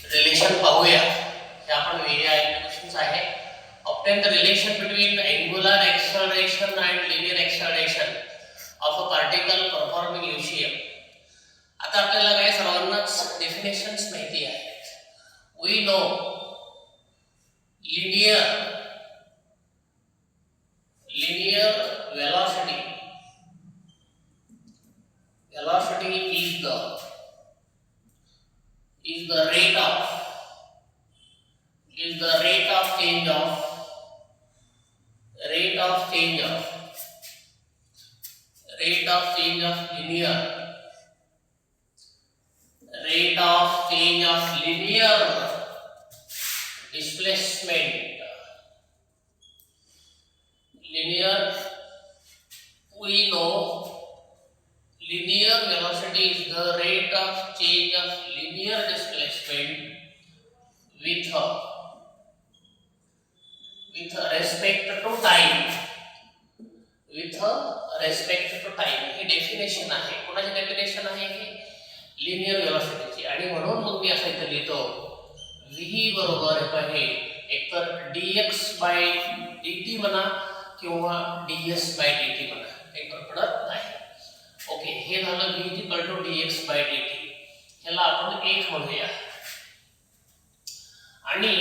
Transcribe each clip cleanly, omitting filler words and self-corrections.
Relation पाहूया. हे आपण वेगळ्या क्वेश्चन्स आहे. Obtain the relation between angular acceleration and linear acceleration of a particle performing UCM. आता आपल्याला काय सर्वांनाच डेफिनेशन्स माहिती आहेत. We know linear velocity is the rate of change of linear displacement. We know linear velocity is the rate of change of linear displacement with respect to time. हे definition आहे. कोणाची definition आहे? हे linear वेलोसिटीची. आणि म्हणून मग मी असं इथे लिहितो v बरोबर हे एकतर dx/dt म्हणा किंवा ds/dt म्हणा, काही फरक पडत नाही. ओके, हे झालं v dx/dt. ह्याला आपण 1 म्हणूया. आणि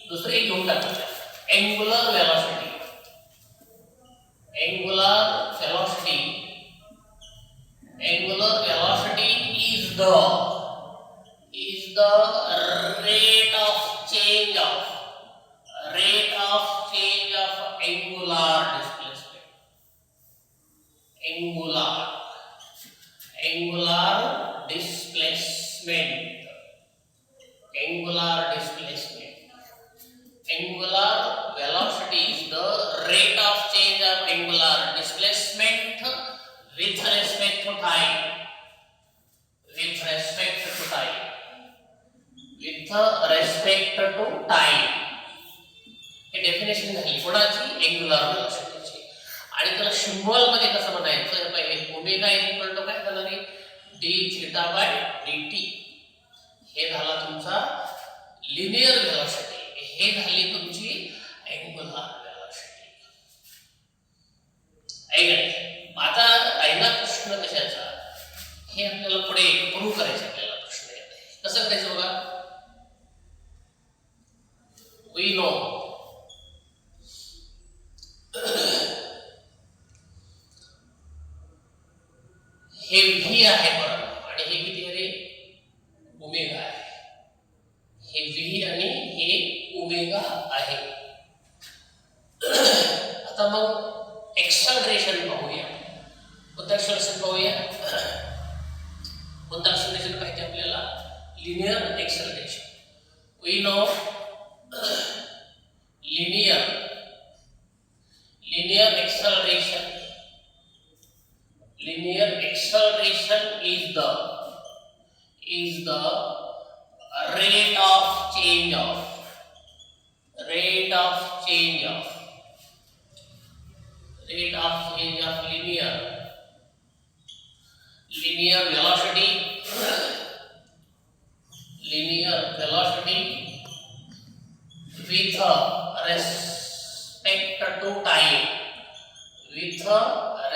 दुसरे घेऊन टाकूया angular velocity. is the rate of change of angular displacement. Angular velocity is the rate of change of angular displacement with respect to time. हे डेफिनेशन झाली कोणाची? अँग्युलर वेलोसिटीची. आणि त्याला सिम्बॉल मध्ये कसं म्हणायचं? पहिले ओमेगा इक्वल टू काय झालं रे? d(θ/dt). हे झाला तुमचा लिनियर वेलोसिटी. हे झाली तुमची अँग्युलर वेलोसिटी. आता राहिला प्रश्न कशाचा? हे आपल्याला पुढे प्रूव्ह करायचं. आपल्याला प्रश्न येत आहे कसं करायचं बघा. वी नो हे v आहे बरोबर आणि हे किती आहे रे? ओमेगा आहे. हे v आणि हे ओमेगा आहे. आता मग एक्सेलरेशन पाहूया. कोणतं एक्सेलरेशन पाहूया? कोणतं एक्सेलरेशन पाहिजे आपल्याला? Linear acceleration. We know linear acceleration is the rate of change of linear velocity with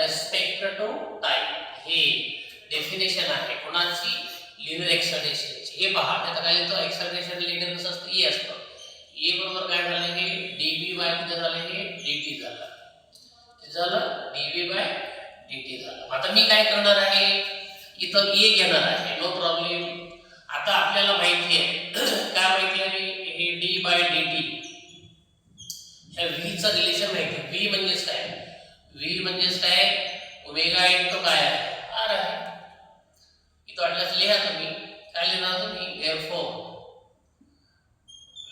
respect to time. हे डेफिनेशन आहे कोणाची? लिनियर एक्सेलरेशनची. हे पहा आता काय येतो? एक्सेलरेशन लिनियर कसं असतं? e असतं. e बरोबर काय झालं? हे dv/dt झालं. हे dt झालं. हे झालं dv/dt झालं. आता मी काय करणार आहे? इथं e घेणार आहे. No problem. आता आपल्याला माहिती आहे काय माहिती आहे? हे d/dt ह्या v चं रिलेशन माहिती आहे. v म्हणजेच काय? v म्हणजेच काय? ओमेगा इंटू काय आहे? r आहे. इथं वाटल्यास लिहा तुम्ही. काय लिहिणार तुम्ही? therefore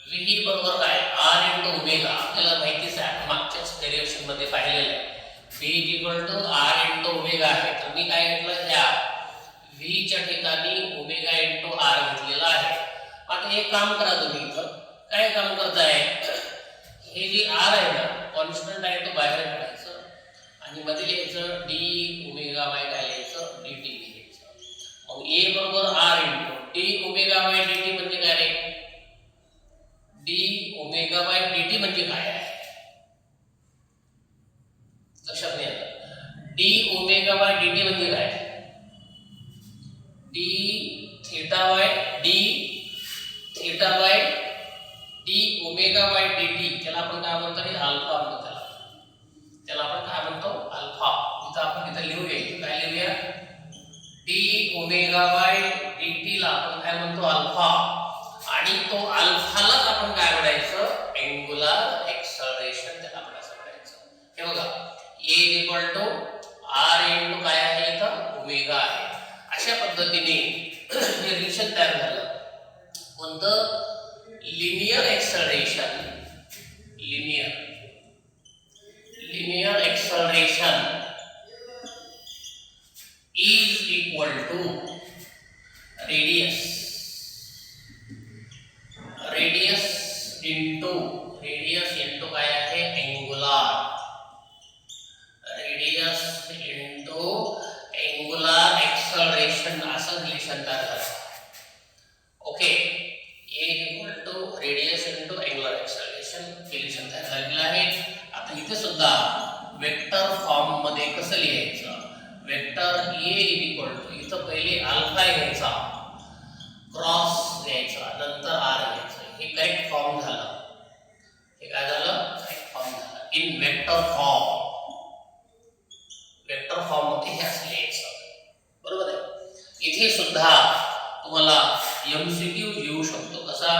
v बरोबर काय? r into omega. आपल्याला माहितीच आहे, मागच्याच डेरिव्हेशन मध्ये पाहिलेलं आहे. v r इंटू ओमेगा आहे. तर मी काय घेतलं? ह्या v च्या ठिकाणी ओमेगा इंटू r घेतलेला आहे. आता एक काम करा तुम्ही. इथं काय काम करताय? हे जे r आहे ना, कॉन्स्टंट आहे तो बाहेर काढायचं आणि मध्ये लिहायचं d ओमेगा बाय काय लिहायचं? dt लिहायचं. मग a बरोबर r into d omega by dt म्हणजे काय रे? म्हणजे काय आहे लक्षात नाही आलं. डी ओमेगा बाय dt म्हणजे काय? D theta by D omega by dt त्याला आपण काय म्हणतो रे अल्फा म्हणतो. त्याला आपण काय म्हणतो अल्फा. इथं आपण इथं लिहूया. काय लिहूया? डी ओमेगा बाय dt ला आपण काय म्हणतो अल्फा. आणि तो अल्फालाच आपण काय म्हणायचं अँगुलर एक्सेलरेशन त्याला आपण असं म्हणायचं. हे बघा a equal to r into काय आहे इथं ओमेगा आहे. अशा पद्धतीने हे रिलेशन तयार झालं. कोणतं? Linear acceleration. Linear acceleration is equal to radius into काय आहे angular. radius into angular acceleration असं रिलेशन तयार झालं. Okay a equal to radius into angular acceleration relation तयार झालेलं आहे. आता इथे सुद्धा वेक्टर फॉर्म मध्ये कसं लिहायचं? वेक्टर a इक्वल टू इथं पहिले अल्फा घ्यायचा क्रॉस घ्यायचा नंतर r घ्यायचं. हे करेक्ट फॉर्म झालं. हे काय झालं? करेक्ट फॉर्म झालं. इन वेक्टर फॉर्म मध्ये हे असं लिहायचं. बरोबर आहे. इथे सुद्धा तुम्हाला एमसीक्यू येऊ शकतो. कसा?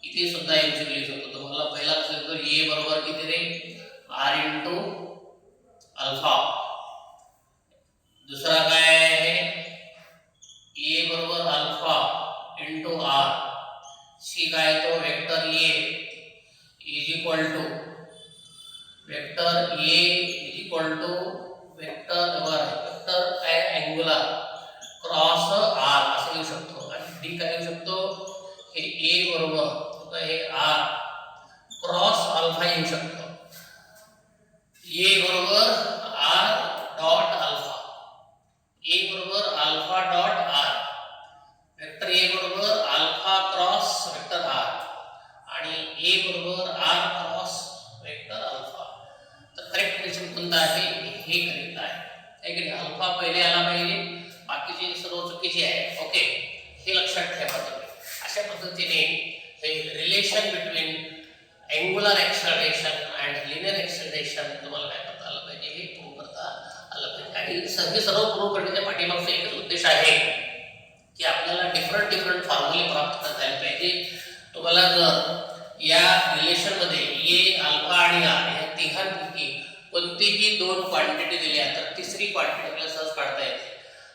इथे सुद्धा एमसीक्यू येऊ शकतो तुम्हाला. पहिला कसं येतो a बरोबर किती रे r इंटू अल्फा. दुसरा काय आहे a बरोबर अल्फा इंटू r. सी काय तो vector a is equal to vector काय अँगुलर क्रॉस r असं येऊ शकतो. आणि डी काय येऊ शकतो? हे a बरोबर हे r क्रॉस अल्फा येऊ शकतो. a बरोबर r डॉट अल्फा. a बरोबर alpha dot r. Vector a बरोबर अल्फा क्रॉस वेक्टर r आणि a बरोबर r क्रॉस वेक्टर अल्फा. तर करेक्ट रिलेशन कोणता आहे? हे करेक्ट आहे. है की नाही? अल्फा पहिले आला पाहिजे, बाकीचे सर्व चुकीचे आहे. ओके हे लक्षात ठेवा तुम्ही. अशा पद्धतीने हे relation between angular acceleration and linear acceleration तुम्हाला काय करता आलं पाहिजे? हे प्रूव्ह करता आलं पाहिजे. आणि हे सर्व प्रूव्ह करण्याच्या पाठीमागचा एकच उद्देश आहे की आपल्याला डिफरंट फॉर्म्युले प्राप्त करता आले पाहिजे. तुम्हाला जर या रिलेशन मध्ये a अल्फा आणि r या तिघांपैकी कोणतीही दोन क्वांटिटी दिल्या तर तिसरी क्वांटिटी आपल्याला सहज काढता येते.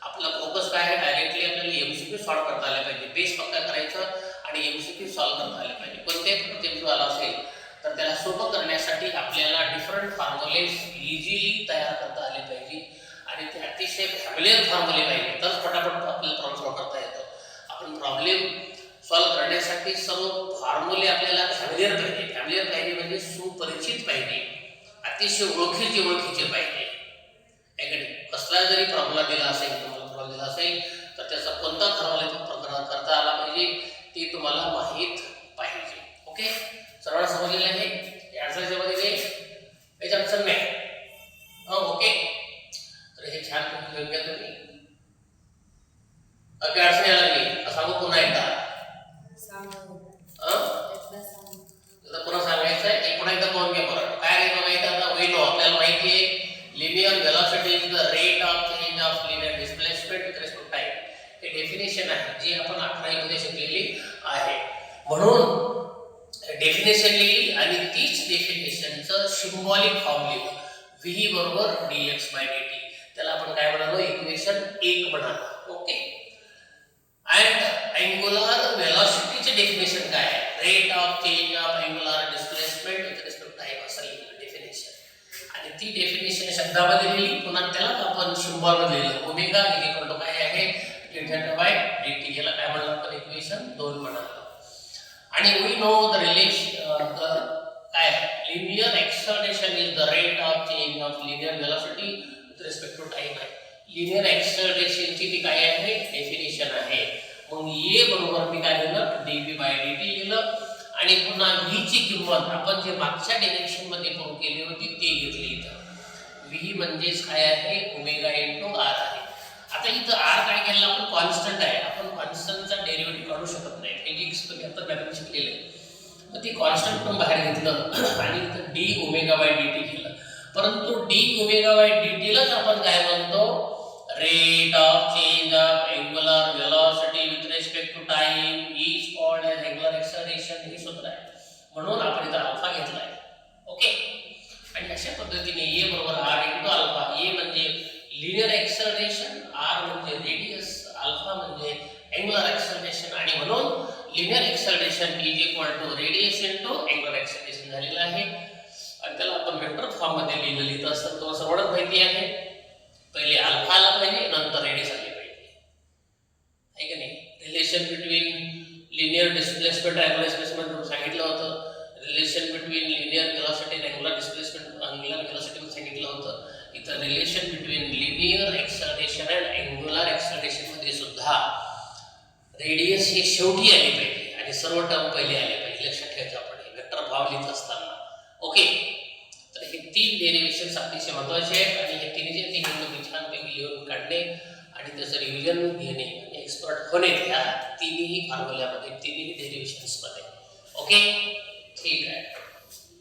आपला फोकस काय आहे? डायरेक्टली आपल्याला एमसीक्यू सॉल्व्ह करता आले पाहिजे. बेस पक्का करायचं आणि एमसीक्यू सॉल्व्ह करता आले पाहिजे. कोणत्याही एमसीक्यू आला असेल तर त्याला सोपं करण्यासाठी आपल्याला डिफरंट फॉर्म्युलेज इझिली तयार करता आले पाहिजे आणि ते अतिशय फॅमिलियर फॉर्म्युले पाहिजे तर फटाफट आपल्याला प्रॉब्लेम सॉल्व्ह करता येतो. आपण प्रॉब्लेम सॉल्व्ह करण्यासाठी सर्व फॉर्म्युले आपल्याला फॅमिलियर पाहिजे म्हणजे सुपरिचित पाहिजे, अतिशय ओळखीचे पाहिजे. कसला जरी प्रॉब्लेम दिला असेल तर त्याचा कोणता फॉर्म्युला करता आला पाहिजे ते तुम्हाला माहीत पाहिजे. ओके सर्वांना समजलेलं आहे? या अडचणीच्या मध्ये याची अडचण नाही. ओके तर हे छान घेऊन घ्या तुम्ही. काय अडचण यायला लागली सांगू पुन्हा एकदा. पुन्हा सांगायचं आहे. पुन्हा एकदा पाहून घ्या बरं. काय आहे बघायचं आता वेलो आपल्याला माहिती आहे linear velocity is the rate of change of linear displacement with respect time. हे डेफिनेशन आहे जी आपण 11वी मध्ये शिकलेली आहे. म्हणून डेफिनेशन लिहिली आणि तीच डेफिनेशनचं सिम्बॉलिक फॉर्म लिहिलं. v बरोबर dx by dt. त्याला आपण काय म्हणालो? इक्वेशन 1 म्हणालो. ओके अँड अँगुलर वेलोसिटीचे डेफिनेशन काय आहे? Rate of change of angular displacement with respect time असं लिहिलं डेफिनेशन. आणि ती डेफिनेशन शब्दामध्ये लिहिली पुन्हा त्याला आपण सिम्बॉल मध्ये लिहिलं. ओमेगा इज इक्वल टू काय आहे? dθ bye dt. याला काय म्हणलं आपण? इक्वेशन 2 म्हणालो. आणि वी नो द रिलेशन काय linear acceleration is the rate of change of linear velocity with respect to time आहे. लिनियर एक्सेलरेशनची ती काय आहे? डेफिनेशन आहे. मग a बरोबर मी काय लिहिलं? dv by dt लिहिलं आणि पुन्हा v ची किंमत आपण जे मागच्या डायरेक्शन मध्ये प्रूव्ह केली होती ते घेतली इथं. v म्हणजेच काय आहे ओमेगा इनटू r आहे. आता इथं r काय केलं आपण कॉन्स्टंट आहे, आपण कॉन्स्टंटचा डेरिव्हेटिव्ह काढू शकत नाही, फिजिक्स मध्ये आता मॅथ्स शिकलेले आहे. मग ते कॉन्स्टंट पण बाहेर घेतलं आणि इथं d ओमेगा बाय dt केलं. परंतु d ओमेगा बाय dt लाच आपण काय म्हणतो rate of change of angular velocity with respect to time is called as angular acceleration. हे सूत्र आहे, म्हणून आपण इथं अल्फा घेतलाय. ओके, आणि अशा पद्धतीने a बरोबर r इनटू अल्फा. a म्हणजे लिनियर एक्सेलरेशन, r म्हणजे रेडियस, अल्फा म्हणजे एंगुलर एक्सेलरेशन, आणि म्हणून linear acceleration is equal to radius into angular acceleration झालेलं आहे. आणि त्याला आपण वेक्टर फॉर्म मध्ये लिहिलं असतं. तुम्हाला सर्वच माहिती आहे, पहिले अल्फा आला पाहिजे, नंतर रेडियस आली पाहिजे, आहे की नाही. Relation between linear displacement angular displacement सांगितलं होतं. Relation between linear velocity and angular displacement angular velocity सांगितलं होतं. इथं relation between linear acceleration and angular acceleration मध्ये सुद्धा रेडियस हे शेवटी आले पाहिजे आणि सर्व टर्म पहिले आले पाहिजे. लक्षात ठेवायचं आपण हे वेक्टर फॉर्म लिहित असताना. ओके, तर हे तीन डेरिव्हेशन्स अतिशय महत्त्वाचे आहेत आणि हे तिन्हीचे तिन्ही तुम्ही छानपैकी लिहून काढणे आणि त्याचं रिव्हिजन घेणे आणि एक्सपर्ट होणे या तिन्ही फॉर्म्युल्यामध्ये, तिन्ही डेरिव्हेशन्स मध्ये. ओके, ठीक आहे.